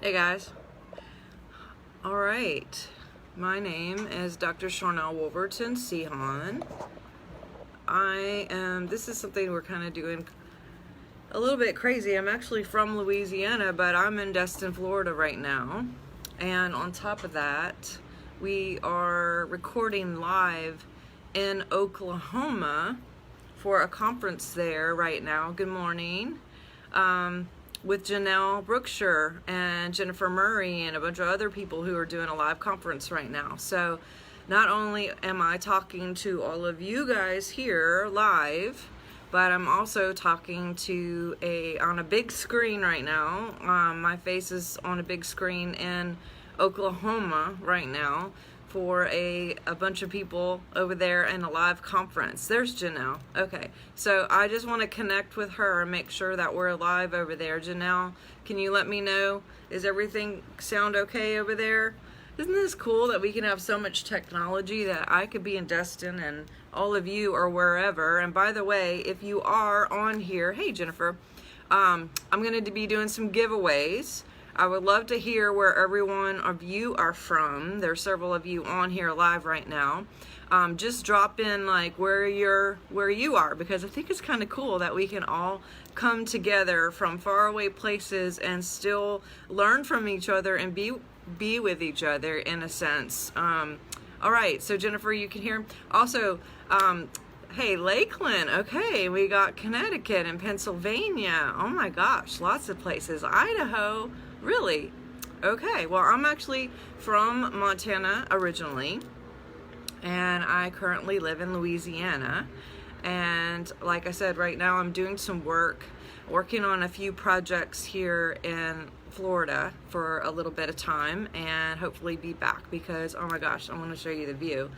Hey guys. All right. My name is Dr. Sharnael Wolverton Sehon. This is something we're kind of doing a little bit crazy. I'm actually from Louisiana, but I'm in Destin, Florida right now. And on top of that, we are recording live in Oklahoma for a conference there right now. Good morning. With Janel, Brookshire, and Jennifer Murray, and a bunch of other people who are doing a live conference right now. So not only am I talking to all of you guys here live, but I'm also talking to on a big screen right now. My face is on a big screen in Oklahoma right now for a bunch of people over there in a live conference. There's Janelle. Okay, so I just want to connect with her and make sure that we're live over there. Janelle, can you let me know? Is everything sound okay over there? Isn't this cool that we can have so much technology that I could be in Destin and all of you are wherever? And by the way, if you are on here, hey Jennifer, I'm going to be doing some giveaways. I would love to hear where every one of you are from. There's several of you on here live right now. Just drop in like where you are, because I think it's kind of cool that we can all come together from faraway places and still learn from each other and be with each other in a sense. All right, so Jennifer, you can hear. Also, hey, Lakeland. Okay, we got Connecticut and Pennsylvania. Oh my gosh, lots of places. Idaho. Really? Okay, well, I'm actually from Montana originally, and I currently live in Louisiana. And like I said, right now I'm doing some working on a few projects here in Florida for a little bit of time, and hopefully be back because, oh my gosh, I want to show you the view.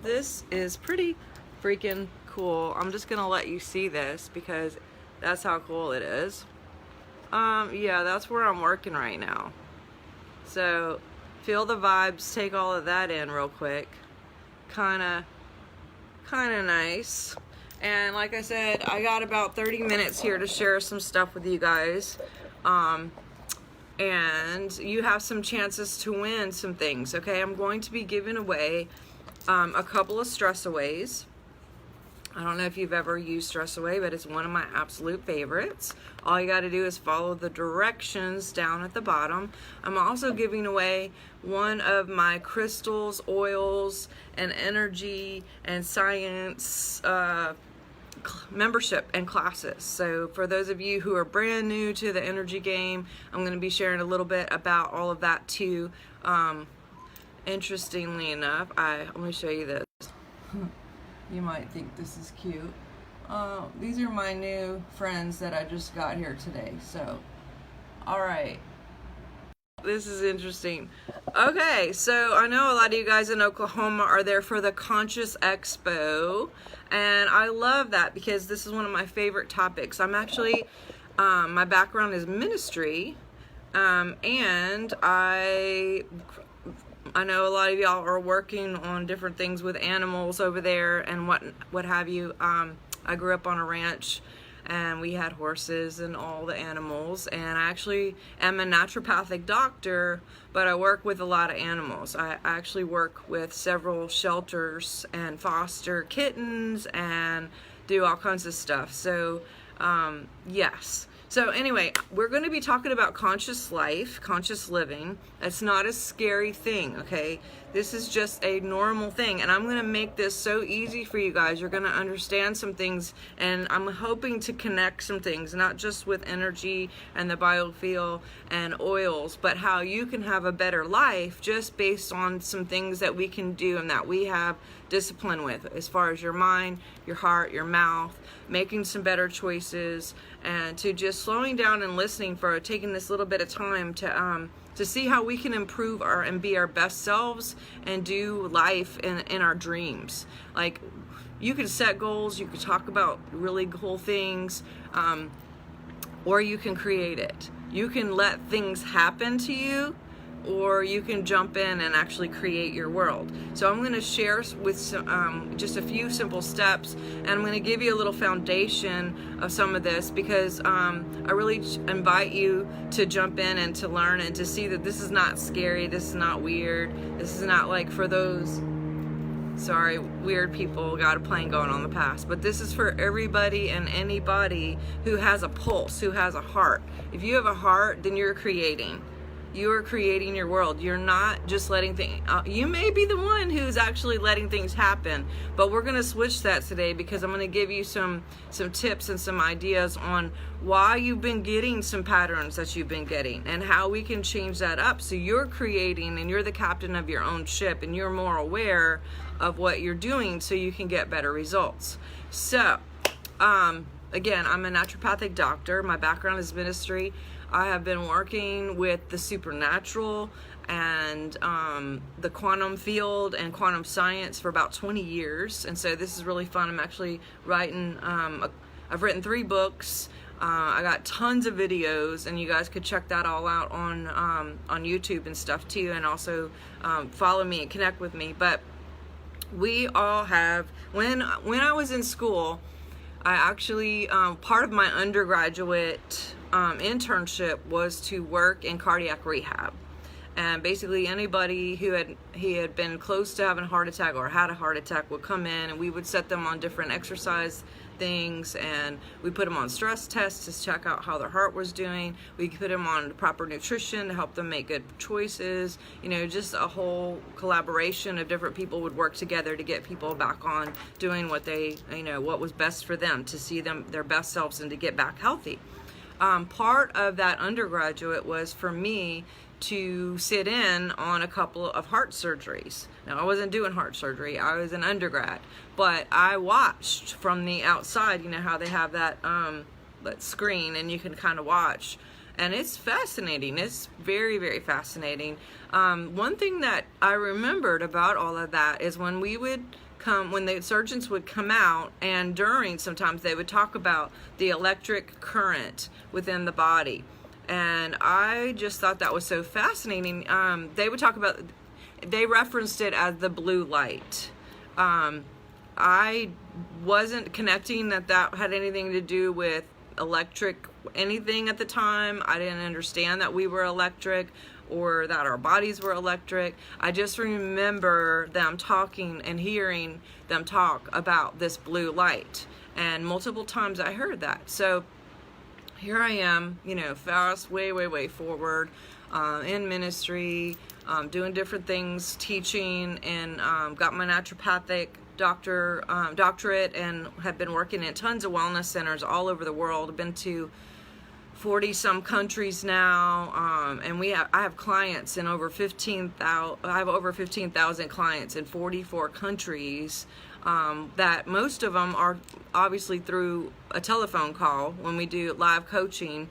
This is pretty freaking cool. I'm just gonna let you see this because that's how cool it is. Yeah, that's where I'm working right now. So feel the vibes, take all of that in real quick. Kinda nice. And like I said, I got about 30 minutes here to share some stuff with you guys. And you have some chances to win some things, okay? I'm going to be giving away a couple of stress aways. I don't know if you've ever used Stress Away, but it's one of my absolute favorites. All you got to do is follow the directions down at the bottom. I'm also giving away one of my crystals, oils, and energy and science membership and classes. So for those of you who are brand new to the energy game, I'm going to be sharing a little bit about all of that too. Interestingly enough, let me show you this. You might think this is cute. These are my new friends that I just got here today. So, all right. This is interesting. Okay, so I know a lot of you guys in Oklahoma are there for the Conscious Expo. And I love that because this is one of my favorite topics. I'm actually, my background is ministry. And I know a lot of y'all are working on different things with animals over there and what have you. I grew up on a ranch and we had horses and all the animals, and I actually am a naturopathic doctor, but I work with a lot of animals. I actually work with several shelters and foster kittens and do all kinds of stuff. So yes. So anyway, we're going to be talking about conscious life, conscious living. It's not a scary thing, okay? This is just a normal thing, and I'm going to make this so easy for you guys. You're going to understand some things, and I'm hoping to connect some things, not just with energy and the Biofield and oils, but how you can have a better life just based on some things that we can do and that we have discipline with, as far as your mind, your heart, your mouth, making some better choices, and to just slowing down and listening for taking this little bit of time to see how we can improve and be our best selves and do life in our dreams. Like, you can set goals, you can talk about really cool things, or you can create it. You can let things happen to you, or you can jump in and actually create your world. So I'm going to share with some, just a few simple steps, and I'm going to give you a little foundation of some of this, because I really invite you to jump in and to learn and to see that this is not scary, this is not weird, this is not like for those, sorry, weird people, got a plane going on the pass, but this is for everybody and anybody who has a pulse, who has a heart. If you have a heart, then you're creating. You are creating your world. You're not just letting things, you may be the one who's actually letting things happen, but we're going to switch that today, because I'm going to give you some tips and some ideas on why you've been getting some patterns that you've been getting, and how we can change that up so you're creating and you're the captain of your own ship, and you're more aware of what you're doing so you can get better results. So, again, I'm a naturopathic doctor. My background is ministry. I have been working with the supernatural and the quantum field and quantum science for about 20 years. And so this is really fun. I'm actually writing, I've written 3 books. I got tons of videos, and you guys could check that all out on YouTube and stuff too. And also follow me and connect with me. But we all have, when I was in school, I actually, part of my undergraduate internship was to work in cardiac rehab. And basically anybody who had been close to having a heart attack or had a heart attack would come in, and we would set them on different exercise things, and we put them on stress tests to check out how their heart was doing. We put them on proper nutrition to help them make good choices. You know, just a whole collaboration of different people would work together to get people back on doing what they, you know, what was best for them, to see them their best selves and to get back healthy. Part of that undergraduate was for me to sit in on a couple of heart surgeries. Now, I wasn't doing heart surgery, I was an undergrad, but I watched from the outside. You know how they have that screen, and you can kind of watch, and it's fascinating. It's very, very fascinating. One thing that I remembered about all of that is when the surgeons would come out, and sometimes they would talk about the electric current within the body. And I just thought that was so fascinating. They referenced it as the blue light. I wasn't connecting that had anything to do with electric anything at the time. I didn't understand that we were electric or that our bodies were electric. I just remember them talking and hearing them talk about this blue light. And multiple times I heard that. So here I am, you know, fast, way forward in ministry, doing different things, teaching, and got my naturopathic doctorate, and have been working in tons of wellness centers all over the world. I've been to 40 some countries now, and I have clients in over 15,000. I have over 15,000 clients in 44 countries. That most of them are obviously through a telephone call when we do live coaching,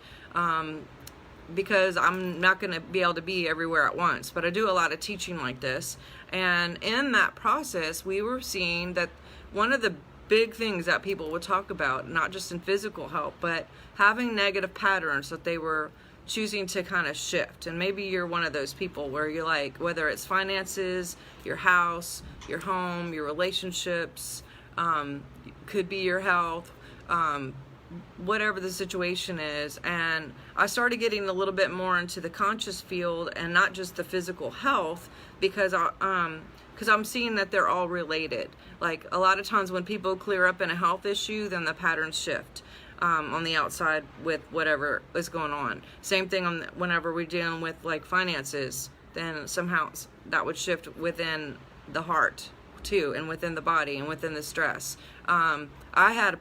because I'm not going to be able to be everywhere at once, but I do a lot of teaching like this. And in that process, we were seeing that one of the big things that people would talk about, not just in physical health, but having negative patterns that they were choosing to kind of shift. And maybe you're one of those people where you're like, whether it's finances, your house, your home, your relationships, could be your health, whatever the situation is. And I started getting a little bit more into the conscious field and not just the physical health, because I'm seeing that they're all related. Like a lot of times when people clear up in a health issue, then the patterns shift on the outside with whatever is going on. Same thing whenever we're dealing with like finances, then somehow that would shift within the heart too, and within the body, and within the stress. I had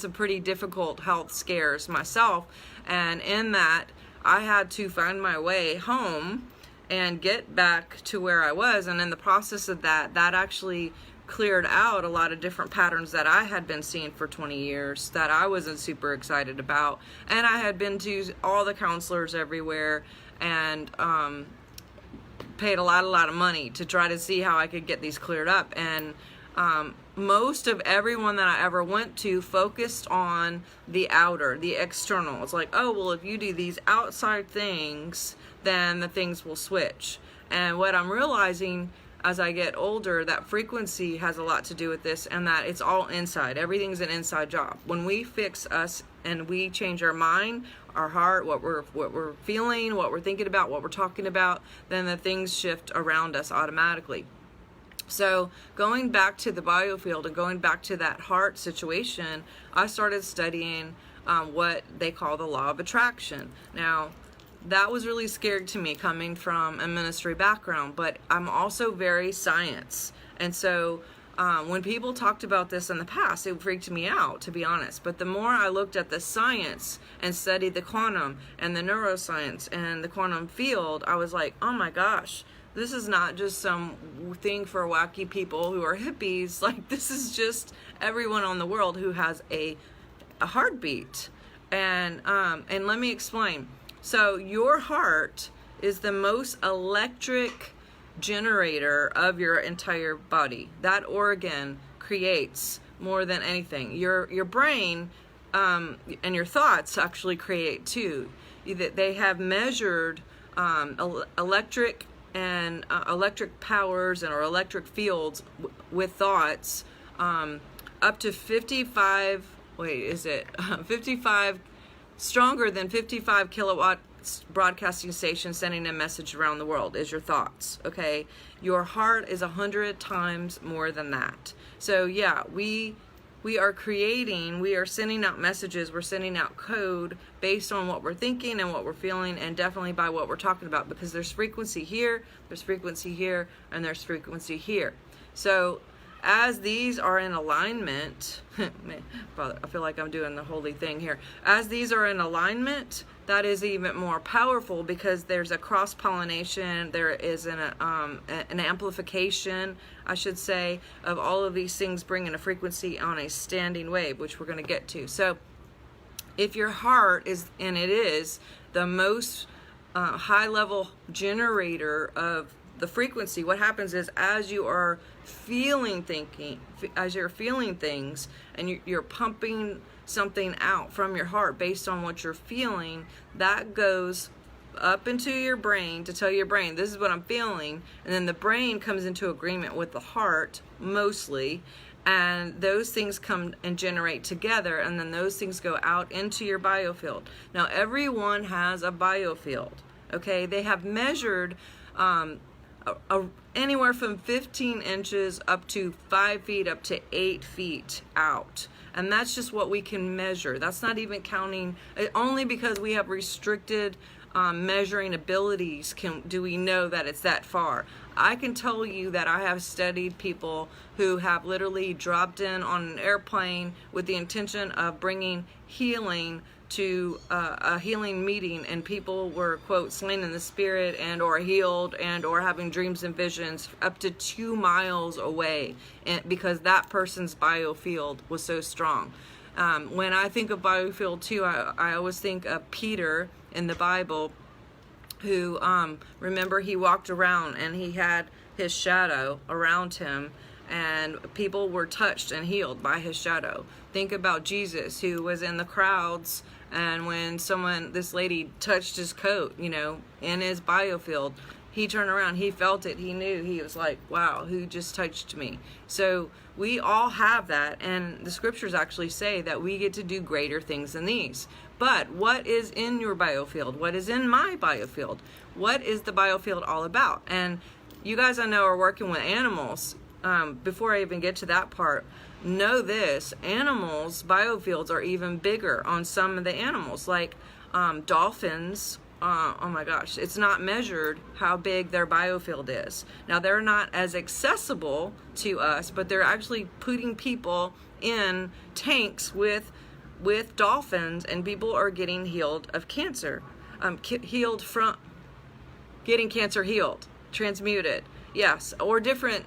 some pretty difficult health scares myself, and in that I had to find my way home and get back to where I was. And in the process of that actually cleared out a lot of different patterns that I had been seeing for 20 years that I wasn't super excited about. And I had been to all the counselors everywhere, and paid a lot of money to try to see how I could get these cleared up. And Most of everyone that I ever went to focused on the outer, the external. It's like, oh, well, if you do these outside things, then the things will switch. And what I'm realizing as I get older, that frequency has a lot to do with this, and that it's all inside. Everything's an inside job. When we fix us and we change our mind, our heart, what we're feeling, what we're thinking about, what we're talking about, then the things shift around us automatically. So going back to the biofield and going back to that heart situation, I started studying what they call the law of attraction. Now, that was really scary to me coming from a ministry background, but I'm also very science. And so when people talked about this in the past, it freaked me out, to be honest. But the more I looked at the science and studied the quantum and the neuroscience and the quantum field, I was like, oh my gosh, this is not just some thing for wacky people who are hippies. Like, this is just everyone on the world who has a heartbeat. And let me explain. So your heart is the most electric generator of your entire body. That organ creates more than anything. Your brain and your thoughts actually create too. They have measured electric powers or electric fields with thoughts up to 55 stronger than 55 kilowatt broadcasting stations sending a message around the world is your thoughts. Okay, your heart is 100 times more than that. So yeah, we are creating, we are sending out messages, we're sending out code based on what we're thinking and what we're feeling, and definitely by what we're talking about, because there's frequency here, there's frequency here, and there's frequency here. So as these are in alignment, Father, I feel like I'm doing the holy thing here. As these are in alignment, that is even more powerful, because there's a cross-pollination, there is an amplification, I should say, of all of these things bringing a frequency on a standing wave, which we're going to get to. So if your heart is, and it is, the most high-level generator of the frequency, what happens is as you are feeling things and you're pumping something out from your heart based on what you're feeling, that goes up into your brain to tell your brain, this is what I'm feeling, and then the brain comes into agreement with the heart mostly, and those things come and generate together, and then those things go out into your biofield. Now everyone has a biofield, okay? They have measured anywhere from 15 inches up to 5 feet up to 8 feet out. And that's just what we can measure. That's not even counting, only because we have restricted measuring abilities do we know that it's that far. I can tell you that I have studied people who have literally dropped in on an airplane with the intention of bringing healing to a healing meeting, and people were, quote, slain in the spirit and or healed and or having dreams and visions up to 2 miles away, and because that person's biofield was so strong. When I think of biofield too, I always think of Peter in the Bible, who remember, he walked around and he had his shadow around him, and people were touched and healed by his shadow. Think about Jesus, who was in the crowds, and when this lady touched his coat, in his biofield, he turned around, he felt it, he knew, he was like, wow, who just touched me? So we all have that, and the scriptures actually say that we get to do greater things than these. But what is in your biofield? What is in my biofield? What is the biofield all about? And you guys, I know, are working with animals. Before I even get to that part, know this: animals' biofields are even bigger on some of the animals, like dolphins. Oh my gosh, it's not measured how big their biofield is. Now, they're not as accessible to us, but they're actually putting people in tanks with dolphins, and people are getting healed of cancer, getting cancer healed, transmuted, yes, or different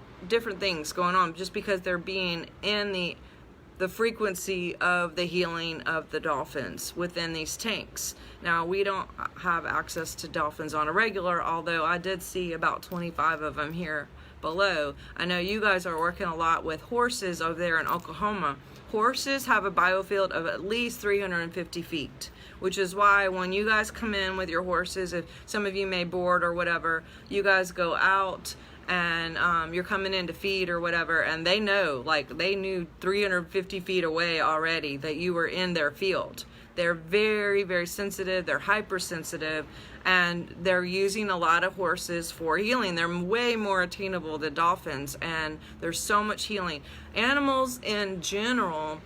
things going on, just because they're being in the frequency of the healing of the dolphins within these tanks. Now, we don't have access to dolphins on a regular, although I did see about 25 of them here below. I know you guys are working a lot with horses over there in Oklahoma. Horses have a biofield of at least 350 feet, which is why when you guys come in with your horses, if some of you may board or whatever, you guys go out and you're coming in to feed or whatever, and they know, like they knew 350 feet away already that you were in their field. They're very, very sensitive. They're hypersensitive, and they're using a lot of horses for healing. They're way more attainable than dolphins, and there's so much healing. Animals in general,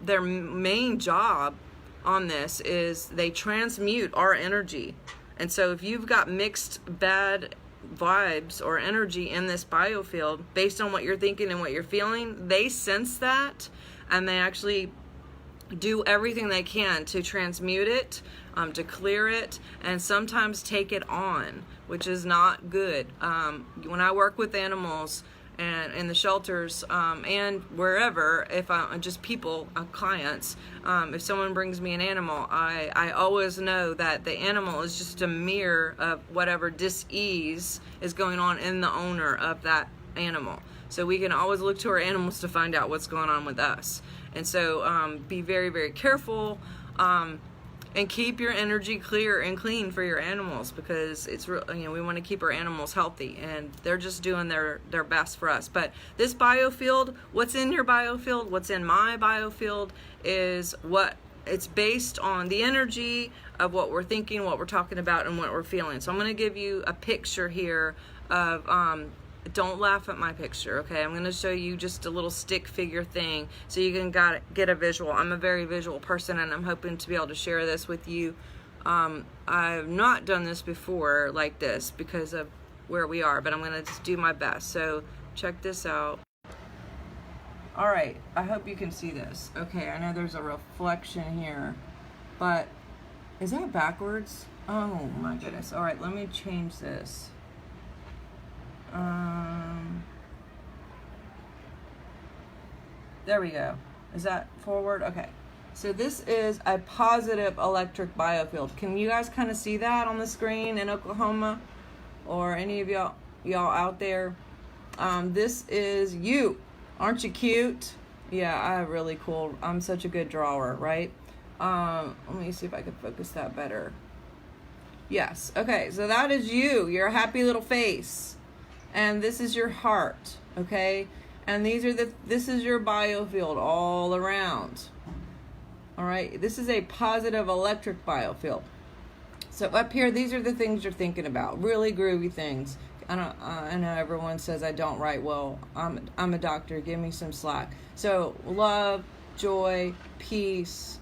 their main job on this is they transmute our energy. And so if you've got mixed bad vibes or energy in this biofield based on what you're thinking and what you're feeling, they sense that, and they actually do everything they can to transmute it, to clear it, and sometimes take it on, which is not good. When I work with animals and in the shelters and wherever, if I just people, clients, if someone brings me an animal, I always know that the animal is just a mirror of whatever dis-ease is going on in the owner of that animal. So we can always look to our animals to find out what's going on with us. And so be very, very careful and keep your energy clear and clean for your animals, because it's real, you know, we want to keep our animals healthy, and they're just doing their best for us. But this biofield, what's in your biofield, what's in my biofield, is what it's based on the energy of what we're thinking, what we're talking about, and what we're feeling. So I'm going to give you a picture here of don't laugh at my picture, okay? I'm going to show you just a little stick figure thing so you can get a visual. I'm a very visual person, and I'm hoping to be able to share this with you. I've not done this before like this because of where we are, but I'm going to just do my best. So check this out. All right, I hope you can see this. Okay, I know there's a reflection here, but is that backwards? Oh my goodness. All right, let me change this. There we go. Is that forward? Okay. So this is a positive electric biofield. Can you guys kind of see that on the screen in Oklahoma, or any of y'all out there? This is you. Aren't you cute? Yeah, I'm really cool. I'm such a good drawer, right? Let me see if I can focus that better. Yes. Okay. So that is you. Your happy little face. And this is your heart, okay? And this is your biofield all around. All right, this is a positive electric biofield. So up here, these are the things you're thinking about, really groovy things. I know everyone says I don't write well. I'm a doctor, give me some slack. So love, joy, peace,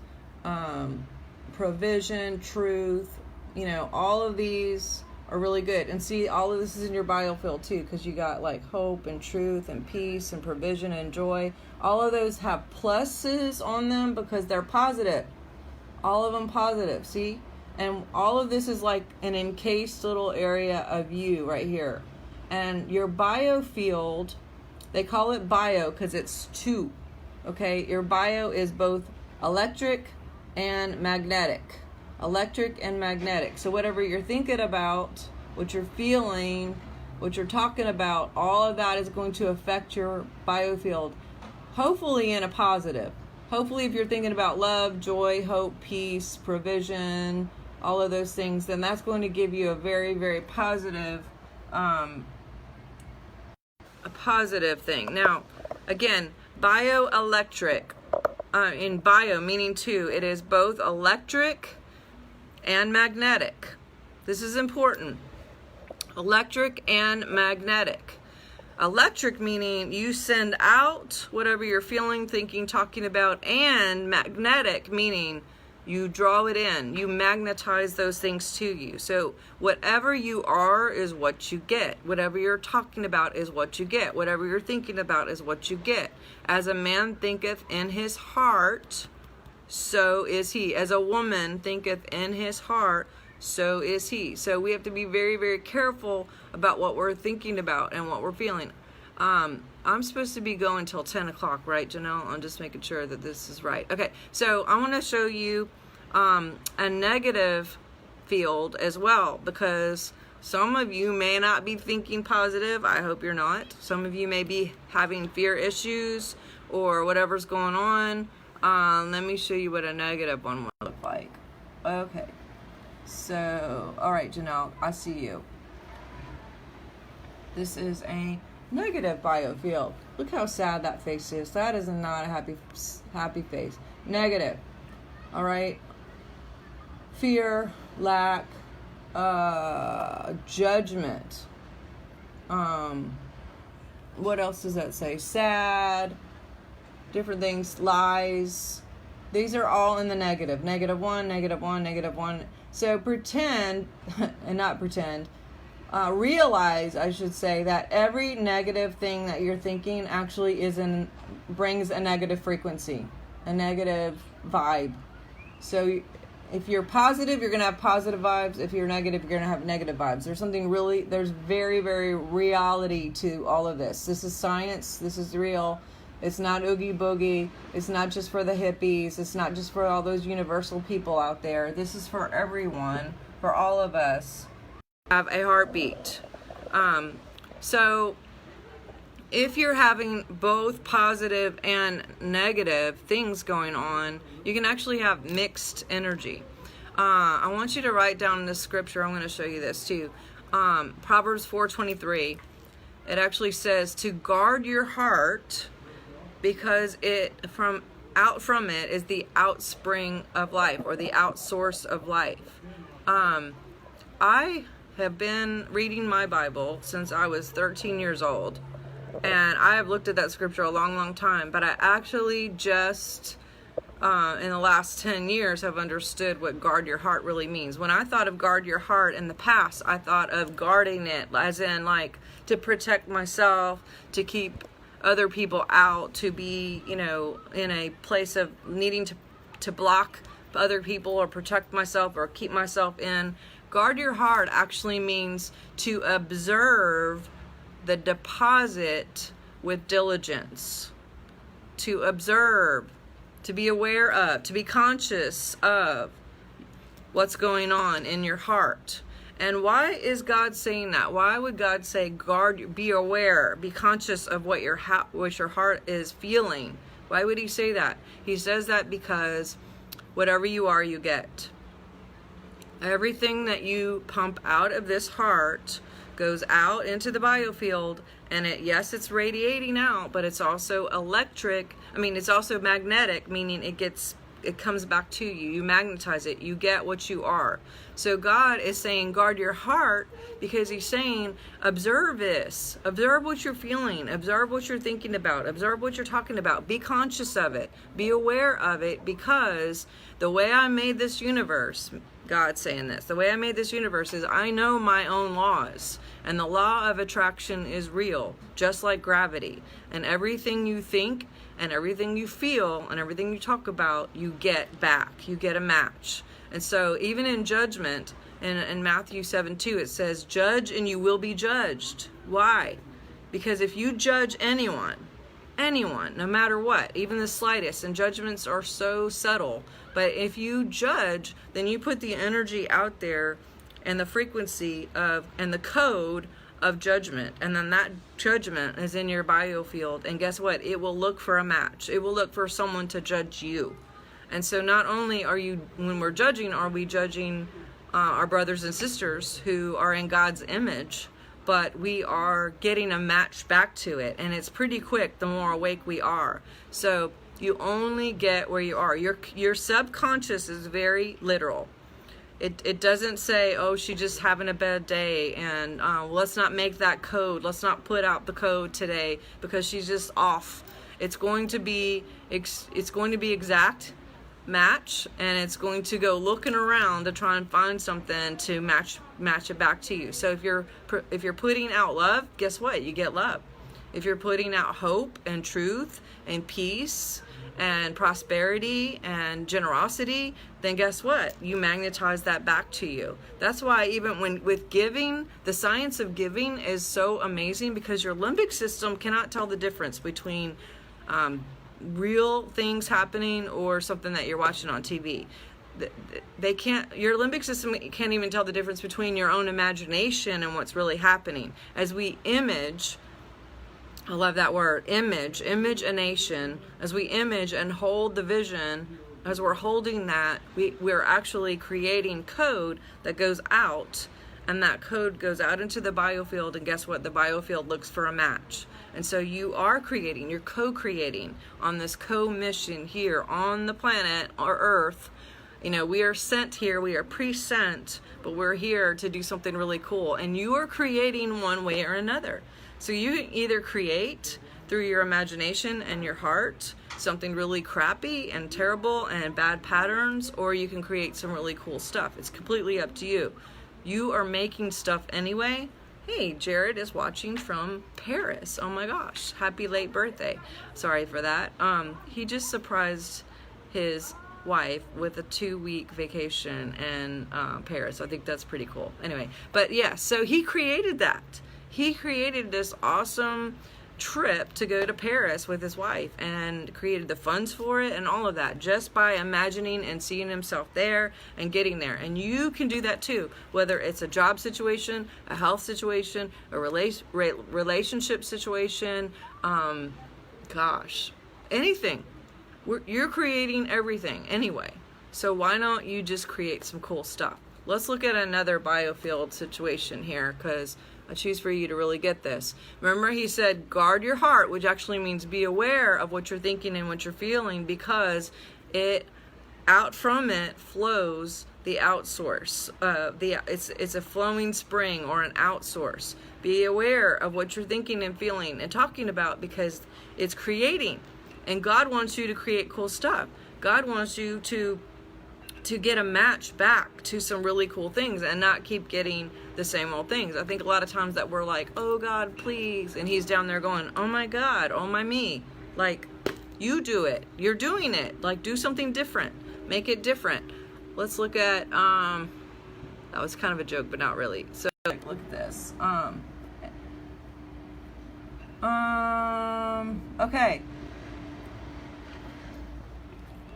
provision, truth, you know, all of these are really good. And see, all of this is in your biofield too, because you got like hope and truth and peace and provision and joy. All of those have pluses on them because they're positive. All of them positive, see? And all of this is like an encased little area of you right here. And your biofield, they call it bio because it's two, okay? Your bio is both electric and magnetic. Electric and magnetic. So whatever you're thinking about, what you're feeling, what you're talking about, all of that is going to affect your biofield, hopefully in a positive. Hopefully if you're thinking about love, joy, hope, peace, provision, all of those things, then that's going to give you a very, very positive, a positive thing. Now, again, bioelectric, in bio meaning two, it is both electric and magnetic. This is important. Electric and magnetic. Electric meaning you send out whatever you're feeling, thinking, talking about, and magnetic meaning you draw it in. You magnetize those things to you. So whatever you are is what you get. Whatever you're talking about is what you get. Whatever you're thinking about is what you get. As a man thinketh in his heart, so is he. As a woman thinketh in his heart, so is he. So we have to be very, very careful about what we're thinking about and what we're feeling. I'm supposed to be going till 10 o'clock, right, Janelle? I'm just making sure that this is right. Okay, so I want to show you a negative field as well, because Some of you may not be thinking positive. I hope you're not. Some of you may be having fear issues or whatever's going on. Let me show you what a negative one would look like. Okay. So, all right, Janelle, I see you. This is a negative Biofield. Look how sad that face is. That is not a happy face. Negative. All right. Fear, lack, judgment. What else does that say? Sad, different things, lies. These are all in the negative. Negative one, negative one, negative one. So pretend, and not pretend, realize, I should say, that every negative thing that you're thinking actually brings a negative frequency, a negative vibe. So if you're positive, you're going to have positive vibes. If you're negative, you're going to have negative vibes. There's very, very reality to all of this. This is science. This is real. It's not oogie boogie. It's not just for the hippies. It's not just for all those universal people out there. This is for everyone, for all of us. Have a heartbeat. So if you're having both positive and negative things going on, you can actually have mixed energy. I want you to write down the scripture. I'm going to show you this too. Proverbs 4:23. It actually says to guard your heart, because out from it is the outspring of life, or the outsource of life. I have been reading my Bible since I was 13 years old, and I have looked at that scripture a long, long time, but I actually just in the last 10 years have understood what guard your heart really means. When I thought of guard your heart in the past, I thought of guarding it as in like to protect myself, to keep other people out, to be, in a place of needing to block other people or protect myself or keep myself in. Guard your heart actually means to observe the deposit with diligence. To observe, to be aware of, to be conscious of what's going on in your heart. And why is God saying that? Why would God say, guard, be aware, be conscious of what your heart is feeling? Why would he say that? He says that because whatever you are, you get. Everything that you pump out of this heart goes out into the biofield, and it's radiating out, but it's also electric. It's also magnetic, meaning it comes back to you. You magnetize it. You get what you are. So God is saying, guard your heart, because he's saying, observe this. Observe what you're feeling. Observe what you're thinking about. Observe what you're talking about. Be conscious of it. Be aware of it, because the way I made this universe, God's saying this, the way I made this universe is I know my own laws. And the law of attraction is real, just like gravity. And everything you think and everything you feel and everything you talk about, you get back. You get a match. And so even in judgment, in Matthew 7:2, it says, judge and you will be judged. Why? Because if you judge anyone, no matter what, even the slightest, and judgments are so subtle, but if you judge, then you put the energy out there and the frequency of, and the code of judgment, and then that judgment is in your biofield, and guess what? It will look for a match. It will look for someone to judge you. And so not only when we're judging, are we judging our brothers and sisters who are in God's image, but we are getting a match back to it, and it's pretty quick the more awake we are. So you only get where you are. Your subconscious is very literal. It doesn't say, oh, she's just having a bad day, and let's not make that code. Let's not put out the code today because she's just off. It's going to be exact match, and it's going to go looking around to try and find something to match it back to you. So if you're putting out love, guess what? You get love. If you're putting out hope and truth and peace and prosperity and generosity, then guess what? You magnetize that back to you. That's why even with giving, the science of giving is so amazing, because your limbic system cannot tell the difference between real things happening or something that you're watching on TV. they can't, your limbic system can't even tell the difference between your own imagination and what's really happening. As we image, I love that word, imagination, as we image and hold the vision, as we're holding that, we're actually creating code that goes out, and that code goes out into the biofield, and guess what? The biofield looks for a match. And so you are creating, you're co-creating on this co-mission here on the planet or Earth. You know, we are sent here, we are pre-sent, but we're here to do something really cool. And you are creating one way or another. So you can either create through your imagination and your heart something really crappy and terrible and bad patterns, or you can create some really cool stuff. It's completely up to you. You are making stuff anyway. Hey, Jared is watching from Paris. Oh my gosh, happy late birthday. Sorry for that. He just surprised his wife with a 2-week vacation in Paris. I think that's pretty cool. Anyway, but yeah, so he created that. He created this awesome trip to go to Paris with his wife and created the funds for it and all of that just by imagining and seeing himself there and getting there. And you can do that too, whether it's a job situation, a health situation, a relationship situation, anything. You're creating everything anyway. So why don't you just create some cool stuff? Let's look at another biofield situation here, because I choose for you to really get this. Remember, he said, guard your heart, which actually means be aware of what you're thinking and what you're feeling, because out from it flows the outsource. It's a flowing spring or an outsource. Be aware of what you're thinking and feeling and talking about, because it's creating. And God wants you to create cool stuff. God wants you to get a match back to some really cool things and not keep getting the same old things. I think a lot of times that we're like, oh God, please. And he's down there going, oh my God, oh my me. Like, you do it. You're doing it. Like, do something different. Make it different. Let's look at, that was kind of a joke, but not really. So look at this. Okay.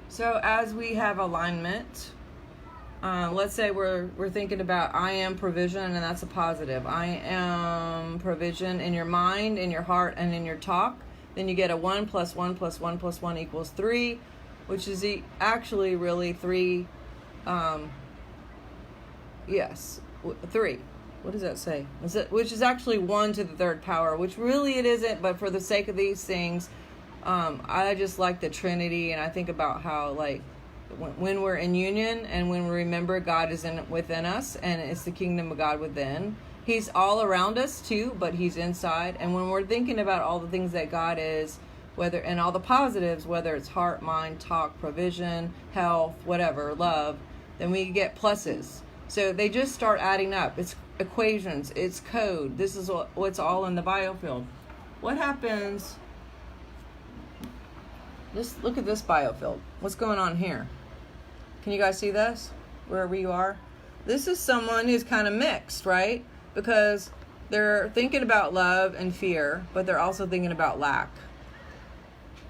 So as we have alignment, let's say we're thinking about I am provision, and that's a positive. I am provision in your mind, in your heart, and in your talk. Then you get a 1 + 1 + 1 + 1 = 3, which is actually really 3. Yes, 3. What does that say? Which is actually 1 to the 3rd power, which really it isn't, but for the sake of these things, I just like the Trinity, and I think about how, like, when we're in union and when we remember God is within us, and it's the kingdom of God within. He's all around us too, but he's inside. And when we're thinking about all the things that God is, and all the positives, whether it's heart, mind, talk, provision, health, whatever, love, then we get pluses. So they just start adding up. It's equations, it's code. This is what's all in the biofield. What happens? Just look at this biofield. What's going on here? Can you guys see this? Wherever you are? This is someone who's kind of mixed, right? Because they're thinking about love and fear, but they're also thinking about lack.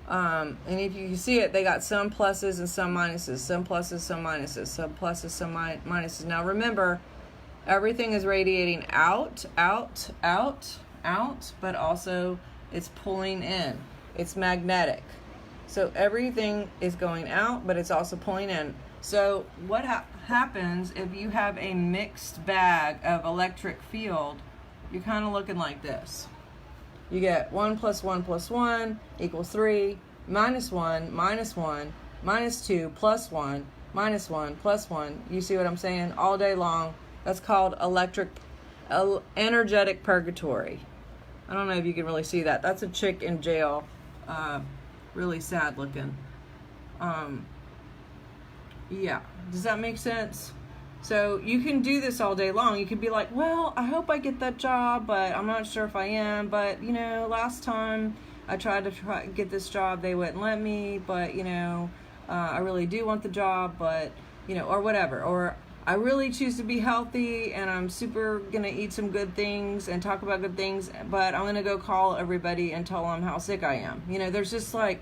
And if you can see it, they got some pluses and some minuses. Some pluses, some minuses. Some pluses, some minuses. Now remember, everything is radiating out, out, out, out, but also it's pulling in. It's magnetic. So everything is going out, but it's also pulling in. So what happens if you have a mixed bag of electric field? You're kind of looking like this. You get 1 + 1 + 1 = 3, -1, -1, -2, +1, -1, +1. You see what I'm saying? All day long. That's called energetic purgatory. I don't know if you can really see that. That's a chick in jail. Really sad looking. Yeah, does that make sense? So you can do this all day long. You could be like, well, I hope I get that job, but I'm not sure if I am. But, you know, last time I tried to get this job, they wouldn't let me. But, you know, I really do want the job, but, you know, or whatever. Or I really choose to be healthy, and I'm super going to eat some good things and talk about good things, but I'm going to go call everybody and tell them how sick I am. You know, there's just like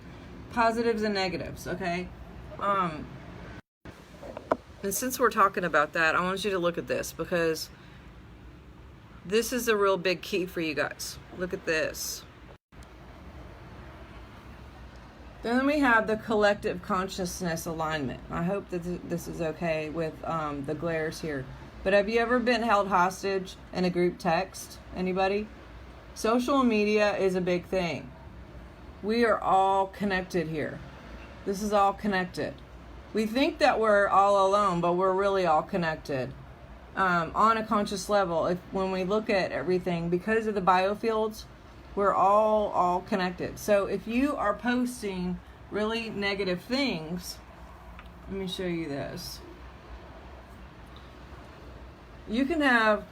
positives and negatives, okay? And since we're talking about that, I want you to look at this, because this is a real big key for you guys. Look at this. Then we have the collective consciousness alignment. I hope that this is okay with the glares here. But have you ever been held hostage in a group text? Anybody? Social media is a big thing. We are all connected here. This is all connected. We think that we're all alone, but we're really all connected on a conscious level. When we look at everything, because of the biofields, we're all connected. So if you are posting really negative things, let me show you this. You can have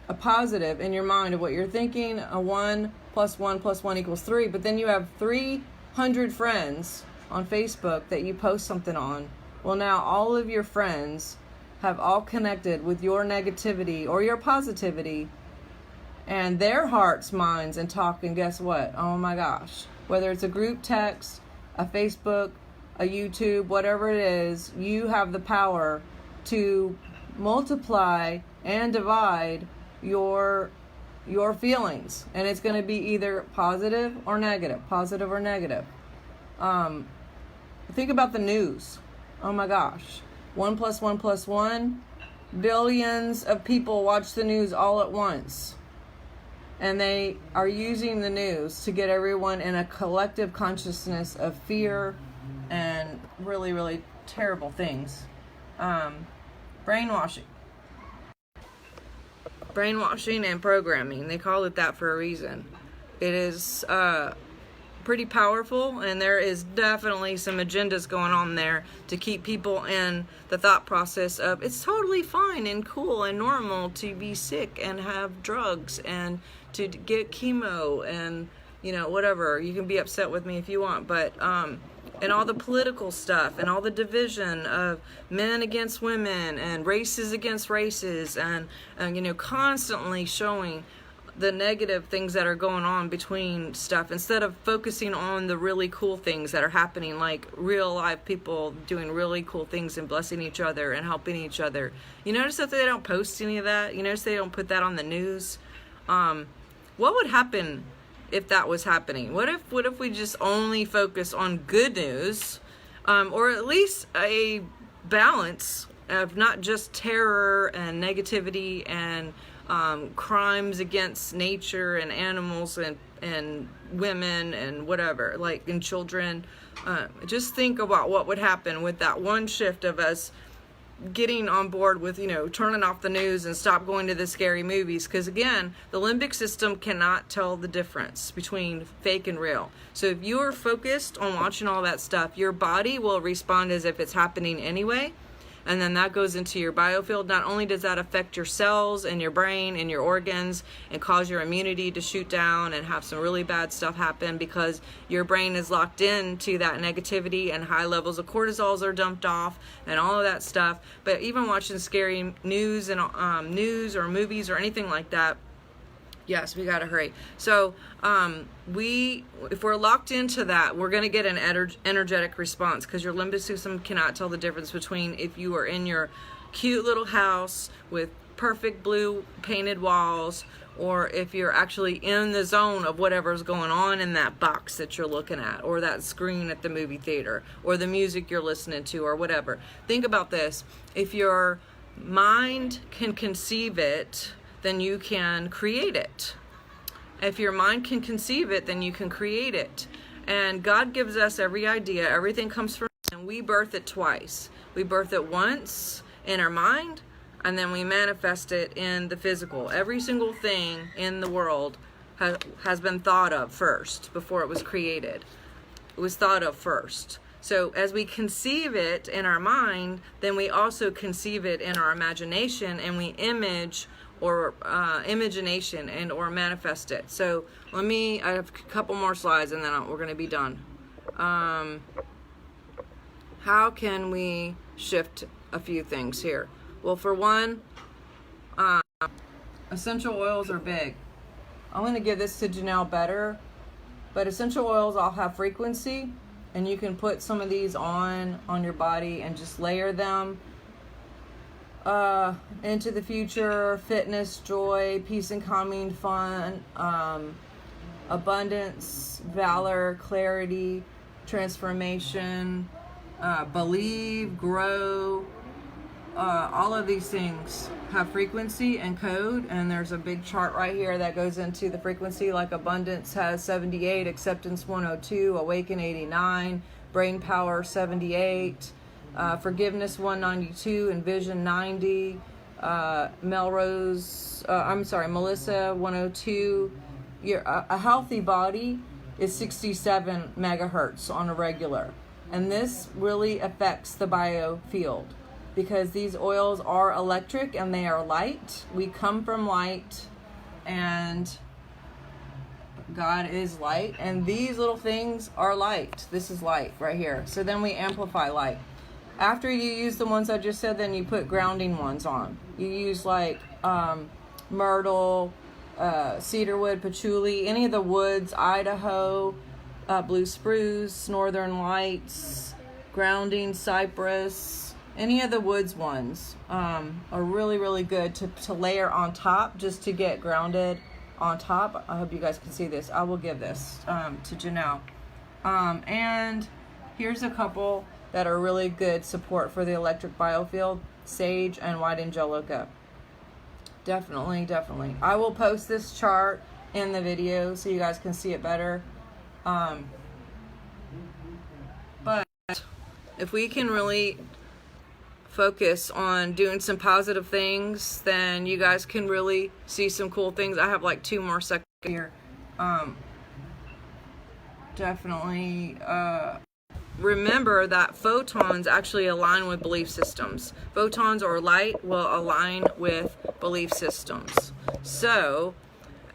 a positive in your mind of what you're thinking, a 1 + 1 + 1 = 3, but then you have 300 friends on Facebook that you post something on. Well, now all of your friends have all connected with your negativity or your positivity and their hearts, minds, and talk, and guess what? Oh my gosh. Whether it's a group text, a Facebook, a YouTube, whatever it is, you have the power to multiply and divide your feelings, and it's going to be either positive or negative. Think about the news. Oh my gosh. 1 + 1 + 1. Billions of people watch the news all at once. And they are using the news to get everyone in a collective consciousness of fear and really, really terrible things. Brainwashing and programming. They call it that for a reason. It is pretty powerful, and there is definitely some agendas going on there to keep people in the thought process of it's totally fine and cool and normal to be sick and have drugs and to get chemo and whatever. You can be upset with me if you want, but and all the political stuff and all the division of men against women and races against races and constantly showing the negative things that are going on between stuff instead of focusing on the really cool things that are happening, like real live people doing really cool things and blessing each other and helping each other. You notice that they don't post any of that? You notice they don't put that on the news? What would happen if that was happening? What if we just only focus on good news, or at least a balance of not just terror and negativity and crimes against nature and animals and women and whatever, like in children. Just think about what would happen with that one shift of us getting on board with, turning off the news and stop going to the scary movies. Because again, the limbic system cannot tell the difference between fake and real. So if you are focused on watching all that stuff, your body will respond as if it's happening anyway. And then that goes into your biofield. Not only does that affect your cells and your brain and your organs and cause your immunity to shoot down and have some really bad stuff happen because your brain is locked into that negativity and high levels of cortisols are dumped off and all of that stuff. But even watching scary news and news or movies or anything like that, yes, we gotta hurry. So if we're locked into that, we're gonna get an energetic response, because your limbic system cannot tell the difference between if you are in your cute little house with perfect blue painted walls, or if you're actually in the zone of whatever's going on in that box that you're looking at, or that screen at the movie theater, or the music you're listening to, or whatever. Think about this. If your mind can conceive it, then you can create it. If your mind can conceive it, then you can create it. And God gives us every idea. Everything comes from Him, and we birth it twice. We birth it once in our mind, and then we manifest it in the physical. Every single thing in the world has been thought of first before it was created. It was thought of first. So as we conceive it in our mind, then we also conceive it in our imagination, and we image or imagination and or manifest it. So I have a couple more slides and then we're going to be done. How can we shift a few things here? Well, for one, essential oils are big. I'm going to give this to Janel better, but essential oils all have frequency, and you can put some of these on your body and just layer them into the future, fitness, joy, peace and calming, fun, abundance, valor, clarity, transformation, believe, grow. All of these things have frequency and code, and there's a big chart right here that goes into the frequency. Like abundance has 78, acceptance 102, awaken 89, brain power 78, forgiveness 192, and vision 90, Melissa 102. A healthy body is 67 megahertz on a regular, and this really affects the biofield because these oils are electric and they are light. We come from light, and God is light, and these little things are light. This is light right here. So then we amplify light. After you use the ones I just said, then you put grounding ones on. You use like myrtle, cedarwood, patchouli, any of the woods, Idaho, blue spruce, northern lights, grounding, cypress, any of the woods ones are really, really good to layer on top, just to get grounded on top. I hope you guys can see this. I will give this to Janel. And here's a couple that are really good support for the electric biofield: sage and white angelica. Definitely. I will post this chart in the video so you guys can see it better. But if we can really focus on doing some positive things, then you guys can really see some cool things. I have like 2 more seconds here. Definitely remember that photons actually align with belief systems. Photons or light will align with belief systems. So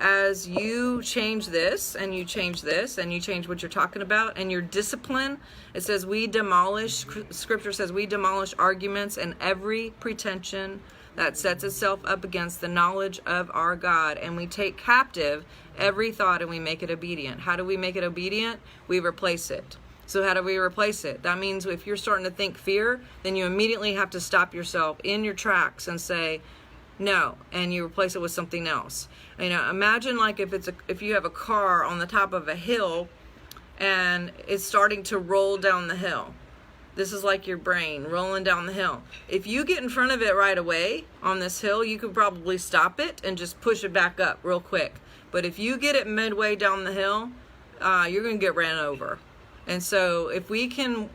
as you change this and you change this and you change what you're talking about and your discipline, it says scripture says we demolish arguments and every pretension that sets itself up against the knowledge of our God, and we take captive every thought and we make it obedient. How do we make it obedient? We replace it. So how do we replace it? That means if you're starting to think fear, then you immediately have to stop yourself in your tracks and say no, and you replace it with something else. Imagine like if you have a car on the top of a hill and it's starting to roll down the hill. This is like your brain rolling down the hill. If you get in front of it right away on this hill, you could probably stop it and just push it back up real quick. But if you get it midway down the hill, you're going to get ran over. And so if we can,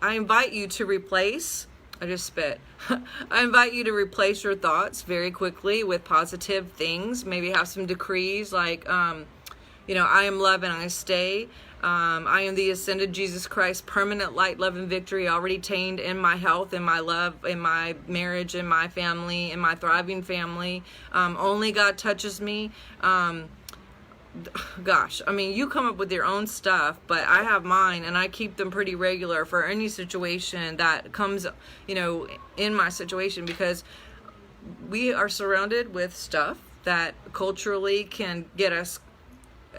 I invite you to replace, I just spit. I invite you to replace your thoughts very quickly with positive things. Maybe have some decrees like, I am love and I stay. I am the ascended Jesus Christ, permanent light, love, and victory already attained in my health, in my love, in my marriage, in my family, in my thriving family. Only God touches me. Gosh, you come up with your own stuff, but I have mine and I keep them pretty regular for any situation that comes, in my situation, because we are surrounded with stuff that culturally can get us,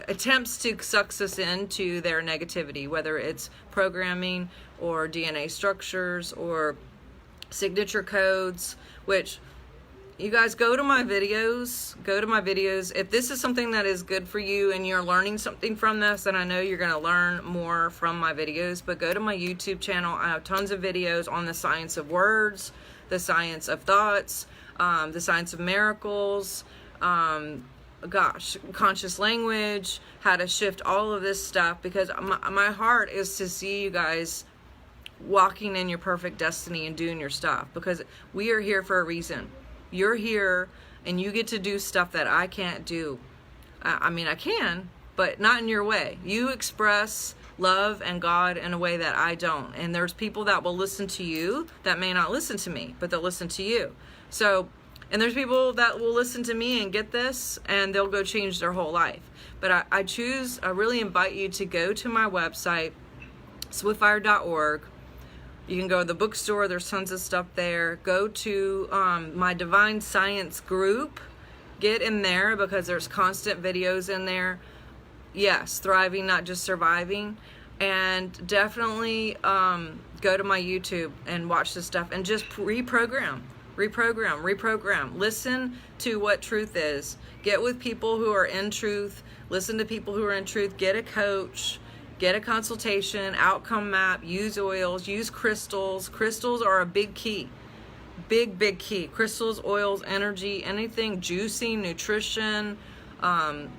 attempts to suck us into their negativity, whether it's programming or DNA structures or signature codes, which you guys go to my videos. If this is something that is good for you and you're learning something from this, then I know you're going to learn more from my videos, but go to my YouTube channel. I have tons of videos on the science of words, the science of thoughts, the science of miracles, conscious language, how to shift all of this stuff, because my heart is to see you guys walking in your perfect destiny and doing your stuff, because we are here for a reason. You're here and you get to do stuff that I can't do. I can, but not in your way. You express love and God in a way that I don't. And there's people that will listen to you that may not listen to me, but they'll listen to you. So, and there's people that will listen to me and get this and they'll go change their whole life. But I really invite you to go to my website, swiftfire.org. You can go to the bookstore. There's tons of stuff there. Go to my Divine Science group. Get in there because there's constant videos in there. Yes, thriving, not just surviving. And definitely go to my YouTube and watch this stuff and just reprogram. Reprogram. Listen to what truth is. Get with people who are in truth. Listen to people who are in truth. Get a coach. Get a consultation, outcome map, use oils, use crystals. Crystals are a big key. Big key. Crystals, oils, energy, anything, juicing, nutrition,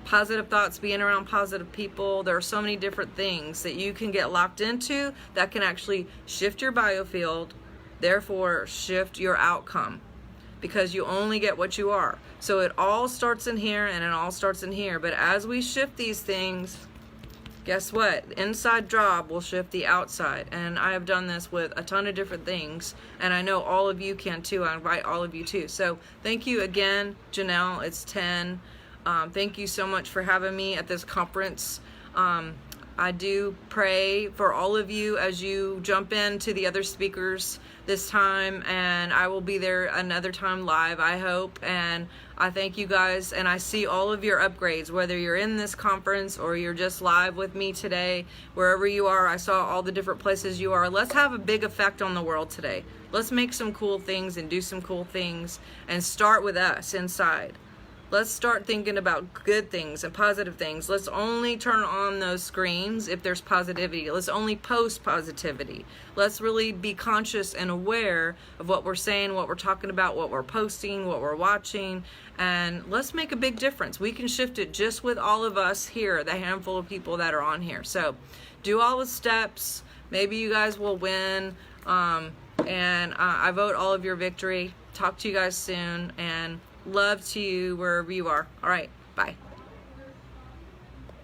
positive thoughts, being around positive people. There are so many different things that you can get locked into that can actually shift your biofield, therefore shift your outcome, because you only get what you are. So it all starts in here and it all starts in here. But as we shift these things, guess what? The inside job will shift the outside. And I have done this with a ton of different things, and I know all of you can too. I invite all of you too. So thank you again, Janelle. It's 10. Thank you so much for having me at this conference. I do pray for all of you as you jump into the other speakers this time, and I will be there another time live, I hope. And I thank you guys, and I see all of your upgrades, whether you're in this conference or you're just live with me today. Wherever you are, I saw all the different places you are. Let's have a big effect on the world today. Let's make some cool things and do some cool things, and start with us inside. Let's start thinking about good things and positive things. Let's only turn on those screens if there's positivity. Let's only post positivity. Let's really be conscious and aware of what we're saying, what we're talking about, what we're posting, what we're watching, and let's make a big difference. We can shift it just with all of us here, the handful of people that are on here. So do all the steps. Maybe you guys will win. And I vote all of your victory. Talk to you guys soon, and love to you wherever you are. All right, bye.